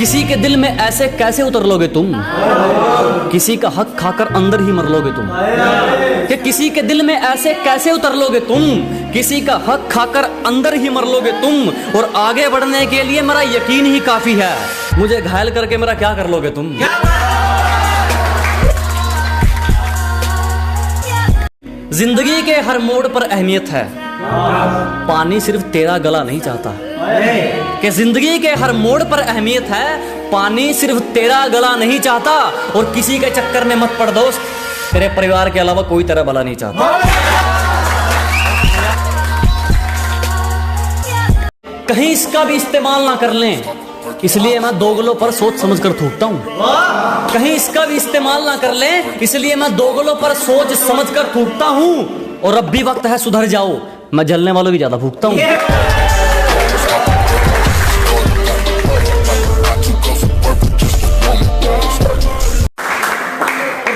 किसी के दिल में ऐसे कैसे उतर लोगे तुम, किसी का हक खाकर अंदर ही मर लोगे तुम। कि किसी के दिल में ऐसे कैसे उतर लोगे तुम, किसी का हक खाकर अंदर ही मर लोगे तुम। और आगे बढ़ने के लिए मेरा यकीन ही काफी है, मुझे घायल करके मेरा क्या कर लोगे तुम। जिंदगी के हर मोड़ पर अहमियत है, पानी सिर्फ तेरा गला नहीं चाहता। कि जिंदगी के हर मोड़ पर अहमियत है, पानी सिर्फ तेरा गला नहीं चाहता। और किसी के चक्कर में मत पड़ दोस्त, तेरे परिवार के अलावा कोई तेरा भला नहीं चाहता। कहीं इसका भी इस्तेमाल ना कर लें, इसलिए मैं दोगलों पर सोच समझ कर थूकता हूँ। कहीं इसका भी इस्तेमाल ना कर लें, इसलिए मैं दोगलों पर सोच समझ कर थूकता हूँ। और अब भी वक्त है सुधर जाओ, मैं जलने वालों की ज्यादा भूखता हूँ।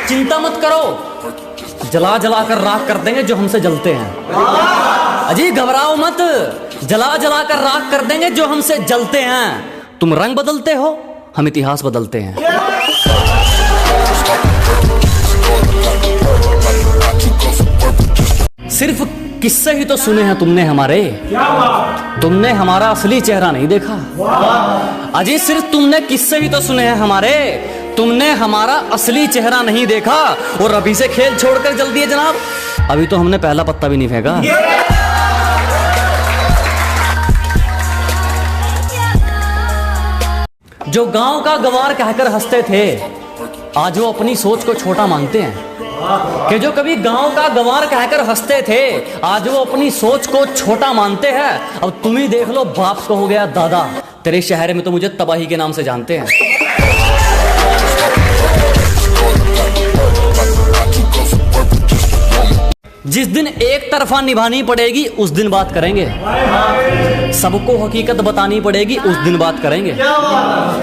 चिंता मत करो, जला जला कर राख कर देंगे जो हमसे जलते हैं। अजी घबराओ मत, जला जला कर राख कर देंगे जो हमसे जलते हैं। तुम रंग बदलते हो, हम इतिहास बदलते हैं। सिर्फ किस्से ही तो सुने हैं तुमने हमारे, तुमने हमारा असली चेहरा नहीं देखा। अजी सिर्फ तुमने किस्से ही तो सुने हैं हमारे, तुमने हमारा असली चेहरा नहीं देखा। और अभी से खेल छोड़कर जल्दी है जनाब, अभी तो हमने पहला पत्ता भी नहीं फेंका। जो गांव का गवार कहकर हंसते थे, आज वो अपनी सोच को छोटा मानते हैं। कि जो कभी गांव का गवार कहकर हंसते थे, आज वो अपनी सोच को छोटा मानते हैं। अब तुम ही देख लो, बाप को हो गया दादा, तेरे शहर में तो मुझे तबाही के नाम से जानते हैं। जिस दिन एक तरफा निभानी पड़ेगी उस दिन बात करेंगे, सबको हकीकत बतानी पड़ेगी उस दिन बात करेंगे।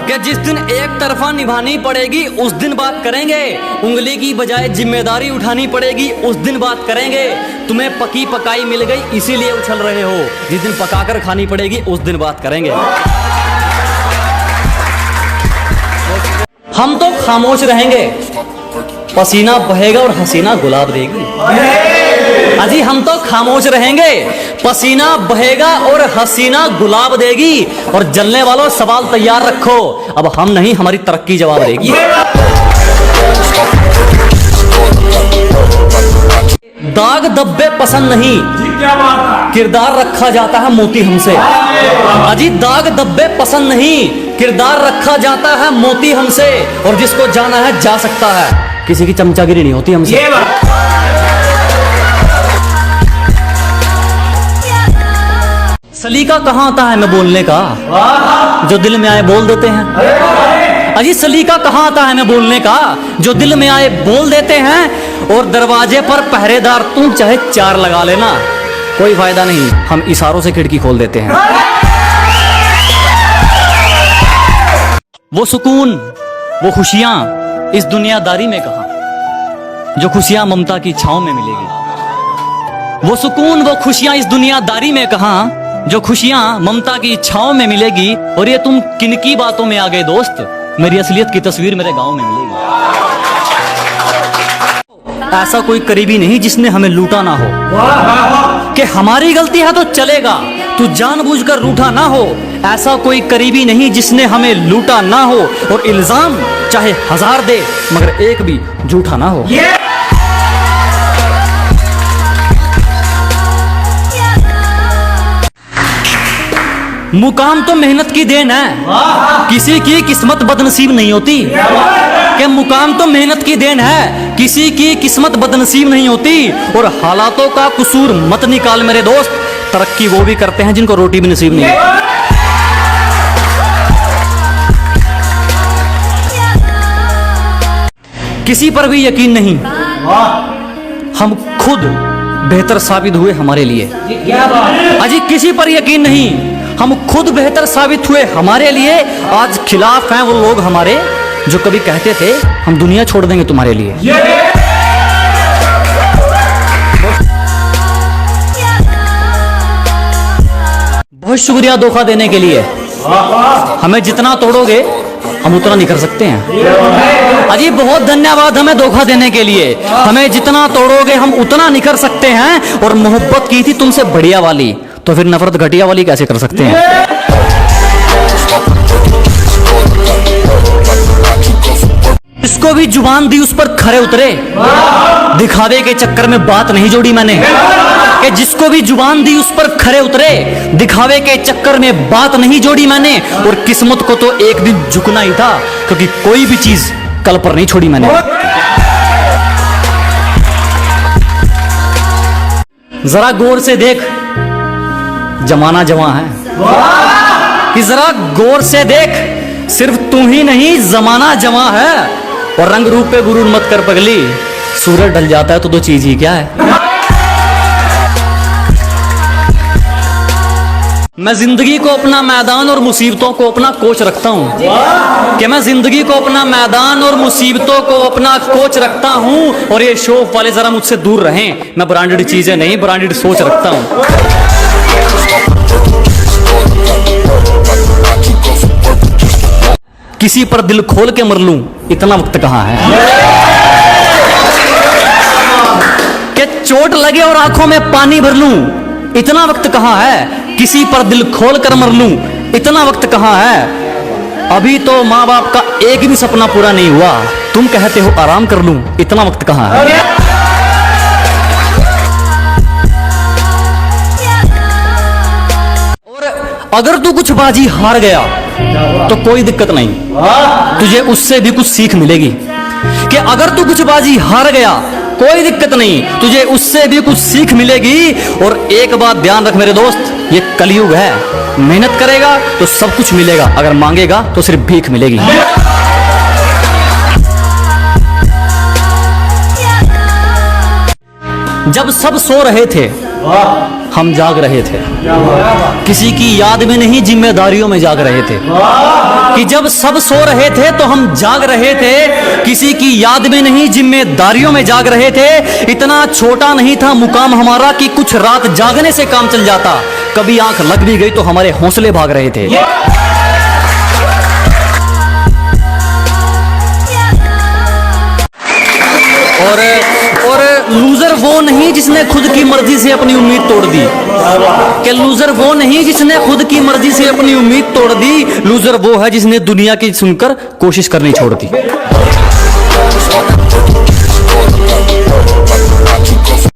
कि जिस दिन एक तरफा निभानी पड़ेगी उस दिन बात करेंगे, उंगली की बजाय जिम्मेदारी उठानी पड़ेगी उस दिन बात करेंगे। तुम्हें पकी पकाई मिल गई इसीलिए उछल रहे हो, जिस दिन पकाकर खानी पड़ेगी उस दिन बात करेंगे। हम तो खामोश रहेंगे, पसीना बहेगा और हसीना गुलाब देगी। अजी हम तो खामोश रहेंगे, पसीना बहेगा और हसीना गुलाब देगी। और जलने वालों सवाल तैयार रखो, अब हम नहीं हमारी तरक्की जवाब देगी। दाग धब्बे पसंद नहीं, किरदार रखा जाता है मोती हमसे। अजी दाग धब्बे पसंद नहीं, किरदार रखा जाता है मोती हमसे। और जिसको जाना है जा सकता है, किसी की चमचागिरी नहीं होती हमसे। सलीका कहाँ आता है मैं बोलने का, जो दिल में आए बोल देते हैं। अजी सलीका कहाँ आता है मैं बोलने का, जो दिल में आए बोल देते हैं। और दरवाजे पर पहरेदार तुम चाहे 4 लगा लेना, कोई फायदा नहीं, हम इशारों से खिड़की खोल देते हैं। वो सुकून, वो खुशियां इस दुनियादारी में कहां, जो खुशियां ममता की छांव में मिलेगी। वो सुकून, वो खुशियां इस दुनियादारी में कहां, जो खुशियां ममता की छांव में मिलेगी। और ये तुम किनकी बातों में आ गए दोस्त, मेरी असलियत की तस्वीर मेरे गांव में मिलेगी। ऐसा कोई करीबी नहीं जिसने हमें लूटा ना हो, कि हमारी गलती है तो चलेगा, तू जानबूझकर रूठा ना हो। ऐसा कोई करीबी नहीं जिसने हमें लूटा ना हो। और इल्जाम चाहे 1000 दे, मगर एक भी झूठा ना हो। मुकाम तो मेहनत की देन है, किसी की किस्मत बदनसीब नहीं होती। कि मुकाम तो मेहनत की देन है, किसी की किस्मत बदनसीब नहीं होती। और हालातों का कसूर मत निकाल मेरे दोस्त, तरक्की वो भी करते हैं जिनको रोटी भी नसीब नहीं है। किसी पर भी यकीन नहीं, हम खुद बेहतर साबित हुए हमारे लिए। अजी किसी पर यकीन नहीं, हम खुद बेहतर साबित हुए हमारे लिए। आज खिलाफ हैं वो लोग हमारे जो कभी कहते थे हम दुनिया छोड़ देंगे तुम्हारे लिए। बहुत शुक्रिया धोखा देने के लिए। हमें जितना तोड़ोगे हम उतना नहीं कर सकते हैं। अजी बहुत धन्यवाद हमें धोखा देने के लिए। हमें जितना तोड़ोगे हम उतना नहीं कर सकते हैं। और मोहब्बत की थी तुमसे बढ़िया वाली, तो फिर नफरत घटिया वाली कैसे कर सकते हैं? जिसको भी जुबान दी उस पर खरे उतरे, दिखावे के चक्कर में बात नहीं जोड़ी मैंने। कि जिसको भी जुबान दी उस पर खरे उतरे, दिखावे के चक्कर में बात नहीं जोड़ी मैंने। और किस्मत को तो एक दिन झुकना ही था, क्योंकि कोई भी चीज कल पर नहीं छोड़ी मैंने। जरा गौर से देख, जमाना जवां है। कि जरा गौर से देख, सिर्फ तू ही नहीं जमाना जवां है। और रंग रूप पे गुरूर मत कर पगली, सूरज ढल जाता है तो दो चीज ही क्या है। मैं जिंदगी को अपना मैदान और मुसीबतों को अपना कोच रखता हूं। कि मैं जिंदगी को अपना मैदान और मुसीबतों को अपना कोच रखता हूं। और ये शौक वाले जरा मुझसे दूर रहें, मैं ब्रांडेड चीजें नहीं ब्रांडेड सोच रखता हूं। किसी पर दिल खोल के मर लूं, इतना वक्त कहां है। कि चोट लगे और आंखों में पानी भर लूं, इतना वक्त कहां है। किसी पर दिल खोल कर मर लूं, इतना वक्त कहां है। अभी तो माँ बाप का एक भी सपना पूरा नहीं हुआ, तुम कहते हो आराम कर लूं, इतना वक्त कहां है। और अगर तू कुछ बाजी हार गया तो कोई दिक्कत नहीं, तुझे उससे भी कुछ सीख मिलेगी। कि अगर तू कुछ बाजी हार गया कोई दिक्कत नहीं, तुझे उससे भी कुछ सीख मिलेगी। और एक बात ध्यान रख मेरे दोस्त, ये कलयुग है। मेहनत करेगा तो सब कुछ मिलेगा, अगर मांगेगा तो सिर्फ भीख मिलेगी। जब सब सो रहे थे हम जाग रहे थे, किसी की याद में नहीं जिम्मेदारियों में जाग रहे थे। कि जब सब सो रहे थे तो हम जाग रहे थे, किसी की याद में नहीं जिम्मेदारियों में जाग रहे थे। इतना छोटा नहीं था मुकाम हमारा कि कुछ रात जागने से काम चल जाता। कभी आंख लग भी गई तो हमारे हौसले भाग रहे थे। और लूजर वो नहीं जिसने खुद की मर्जी से अपनी उम्मीद तोड़ दी। कि लूजर वो नहीं जिसने खुद की मर्जी से अपनी उम्मीद तोड़ दी, लूजर वो है जिसने दुनिया की सुनकर कोशिश करनी छोड़ दी।